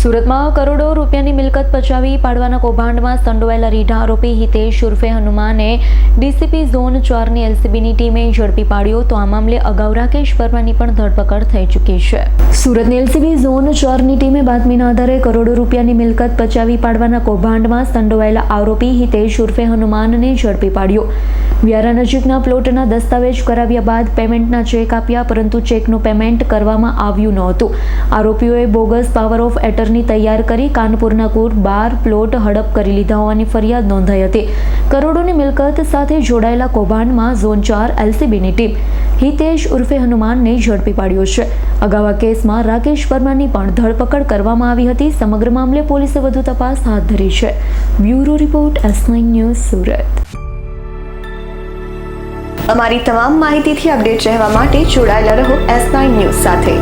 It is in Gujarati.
સુરતમાં કરોડો રૂપિયાની મિલકત પચાવી પાડવાના કૌભાંડમાં સંડોવાયેલા રીઢા આરોપી હિતેશ ઉર્ફે હનુમાને ડીસીપી ઝોન 4ની એલસીબીની ટીમે ઝડપી પાડ્યો તો આ મામલે અગાઉ રાકેશ વર્માની પણ ધરપકડ થઈ ચૂકી છે। સુરતની એલસીબી ઝોન 4ની ટીમે બાતમીના આધારે કરોડો રૂપિયાની મિલકત પચાવી પાડવાના કૌભાંડમાં સંડોવાયેલા આરોપી હિતેશ ઉર્ફે હનુમાનને ઝડપી પાડ્યો। વ્યારા નજીકના પ્લોટના દસ્તાવેજ કરાવ્યા બાદ પેમેન્ટના ચેક આપ્યા, પરંતુ ચેકનું પેમેન્ટ કરવામાં આવ્યું નહોતું। આરોપીઓએ બોગસ પાવર ઓફ એટર્ની તૈયાર કરી કાનપુરના કુલ 12 પ્લોટ હડપ કરી લીધા હોવાની ફરિયાદ નોંધાઈ હતી। કરોડોની મિલકત સાથે જોડાયેલા કૌભાંડમાં ઝોન 4 એલસીબીની ટીમ હિતેશ ઉર્ફે હનુમાનને ઝડપી પાડ્યો છે। અગાઉ આ કેસમાં રાકેશ વર્માની પણ ધરપકડ કરવામાં આવી હતી। સમગ્ર મામલે પોલીસે વધુ તપાસ હાથ ધરી છે। Bureau report S9 news Surat. અમારી તમામ માહિતીથી અપડેટ રહેવા માટે જોડાયેલા રહો S9 ન્યૂઝ સાથે।